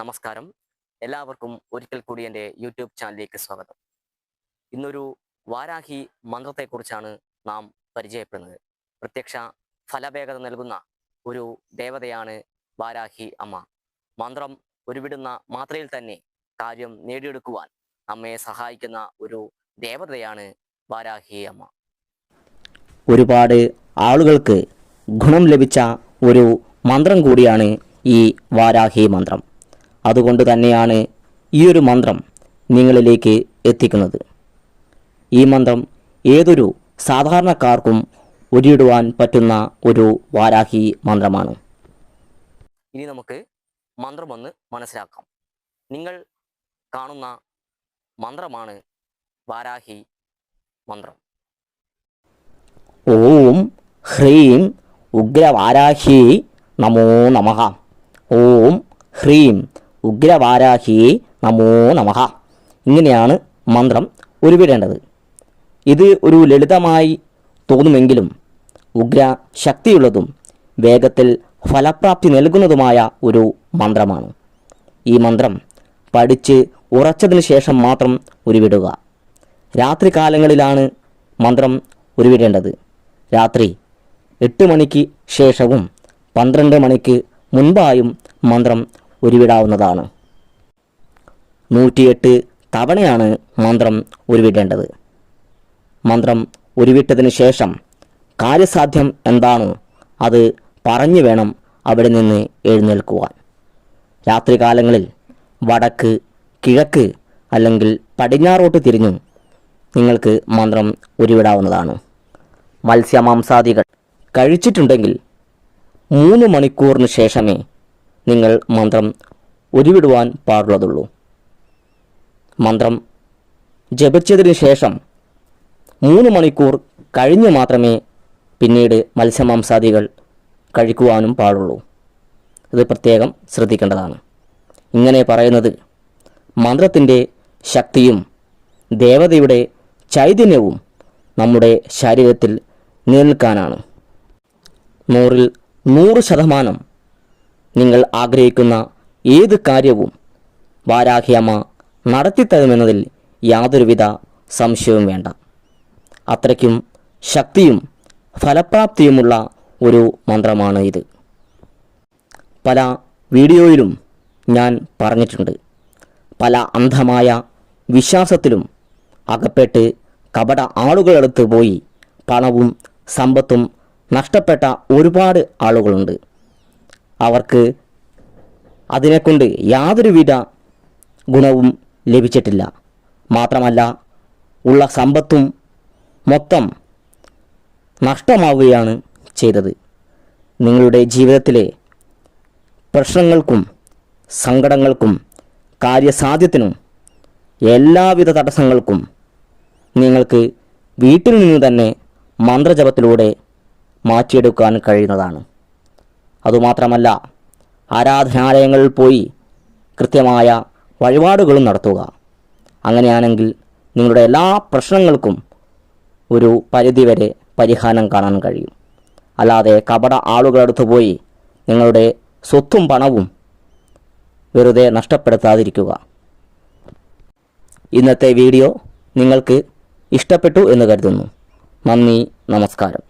നമസ്കാരം. എല്ലാവർക്കും ഒരിക്കൽ കൂടി എൻ്റെ യൂട്യൂബ് ചാനലിലേക്ക് സ്വാഗതം. ഇന്നൊരു വാരാഹി മന്ത്രത്തെക്കുറിച്ചാണ് നാം പരിചയപ്പെടുന്നത്. പ്രത്യക്ഷ ഫലവേഗത നൽകുന്ന ഒരു ദേവതയാണ് വാരാഹി അമ്മ. മന്ത്രം ഉരുവിടുന്ന മാത്രയിൽ തന്നെ കാര്യം നേടിയെടുക്കുവാൻ നമ്മെ സഹായിക്കുന്ന ഒരു ദേവതയാണ് വാരാഹി അമ്മ. ഒരുപാട് ആളുകൾക്ക് ഗുണം ലഭിച്ച ഒരു മന്ത്രം കൂടിയാണ് ഈ വാരാഹി മന്ത്രം. അതുകൊണ്ട് തന്നെയാണ് ഈ ഒരു മന്ത്രം നിങ്ങളിലേക്ക് എത്തിക്കുന്നത്. ഈ മന്ത്രം ഏതൊരു സാധാരണക്കാർക്കും ഉരുവിടുവാൻ പറ്റുന്ന ഒരു വാരാഹി മന്ത്രമാണ്. ഇനി നമുക്ക് മന്ത്രമൊന്ന് മനസ്സിലാക്കാം. നിങ്ങൾ കാണുന്ന മന്ത്രമാണ് വാരാഹി മന്ത്രം. ഓം ഹ്രീം ഉഗ്രവാരാഹി നമോ നമഃ. ഓം ഹ്രീം ഉഗ്രവാരാഹി നമോ നമഃ. ഇങ്ങനെയാണ് മന്ത്രം ഉരുവിടേണ്ടത്. ഇത് ഒരു ലളിതമായി തോന്നുമെങ്കിലും ഉഗ്ര ശക്തിയുള്ളതും വേഗത്തിൽ ഫലപ്രാപ്തി നൽകുന്നതുമായ ഒരു മന്ത്രമാണ്. ഈ മന്ത്രം പഠിച്ച് ഉറച്ചതിന് ശേഷം മാത്രം ഉരുവിടുക. രാത്രി കാലങ്ങളിലാണ് മന്ത്രം ഉരുവിടേണ്ടത്. രാത്രി 8 മണിക്ക് ശേഷവും 12 മണിക്ക് മുൻപായും മന്ത്രം ഉരുവിടാവുന്നതാണ്. 108 തവണയാണ് മന്ത്രം ഉരുവിടേണ്ടത്. മന്ത്രം ഉരുവിട്ടതിന് ശേഷം കാര്യസാധ്യം എന്താണോ അത് പറഞ്ഞു വേണം അവിടെ നിന്ന് എഴുന്നേൽക്കുവാൻ. രാത്രികാലങ്ങളിൽ വടക്ക്, കിഴക്ക് അല്ലെങ്കിൽ പടിഞ്ഞാറോട്ട് തിരിഞ്ഞും നിങ്ങൾക്ക് മന്ത്രം ഉരുവിടാവുന്നതാണ്. മത്സ്യമാംസാദികൾ കഴിച്ചിട്ടുണ്ടെങ്കിൽ 3 മണിക്കൂറിന് ശേഷമേ നിങ്ങൾ മന്ത്രം ഉരുവിടുവാൻ പാടുള്ളതുള്ളൂ. മന്ത്രം ജപിച്ചതിന് ശേഷം 3 മണിക്കൂർ കഴിഞ്ഞ് മാത്രമേ പിന്നീട് മത്സ്യമാംസാദികൾ കഴിക്കുവാനും പാടുള്ളൂ. ഇത് പ്രത്യേകം ശ്രദ്ധിക്കേണ്ടതാണ്. ഇങ്ങനെ പറയുന്നത് മന്ത്രത്തിൻ്റെ ശക്തിയും ദേവതയുടെ ചൈതന്യവും നമ്മുടെ ശരീരത്തിൽ നിലനിൽക്കാനാണ്. 100-ൽ 100% നിങ്ങൾ ആഗ്രഹിക്കുന്ന ഏത് കാര്യവും വാരാഹിയമ്മ നടത്തിത്തരുമെന്നതിൽ യാതൊരുവിധ സംശയവും വേണ്ട. അത്രയ്ക്കും ശക്തിയും ഫലപ്രാപ്തിയുമുള്ള ഒരു മന്ത്രമാണ് ഇത്. പല വീഡിയോയിലും ഞാൻ പറഞ്ഞിട്ടുണ്ട്. പല അന്ധമായ വിശ്വാസത്തിലും അകപ്പെട്ട് കപട ആളുകളടുത്ത് പോയി പണവും സമ്പത്തും നഷ്ടപ്പെട്ട ഒരുപാട് ആളുകളുണ്ട്. അവർക്ക് അതിനെക്കൊണ്ട് യാതൊരുവിധ ഗുണവും ലഭിച്ചിട്ടില്ല. മാത്രമല്ല ഉള്ള സമ്പത്തും മൊത്തം നഷ്ടമാവുകയാണ് ചെയ്തത്. നിങ്ങളുടെ ജീവിതത്തിലെ പ്രശ്നങ്ങൾക്കും സങ്കടങ്ങൾക്കും കാര്യസാധ്യത്തിനും എല്ലാവിധ തടസ്സങ്ങൾക്കും നിങ്ങൾക്ക് വീട്ടിൽ നിന്ന് തന്നെ മന്ത്രജപത്തിലൂടെ മാറ്റിയെടുക്കാൻ കഴിയുന്നതാണ്. അതുമാത്രമല്ല ആരാധനാലയങ്ങളിൽ പോയി കൃത്യമായ വഴിപാടുകളും നടത്തുക. അങ്ങനെയാണെങ്കിൽ നിങ്ങളുടെ എല്ലാ പ്രശ്നങ്ങൾക്കും ഒരു പരിധിവരെ പരിഹാരം കാണാൻ കഴിയും. അല്ലാതെ കപട ആളുകളടുത്ത് പോയി നിങ്ങളുടെ സ്വത്തും പണവും വെറുതെ നഷ്ടപ്പെടുത്താതിരിക്കുക. ഇന്നത്തെ വീഡിയോ നിങ്ങൾക്ക് ഇഷ്ടപ്പെട്ടു എന്ന് കരുതുന്നു. നന്ദി, നമസ്കാരം.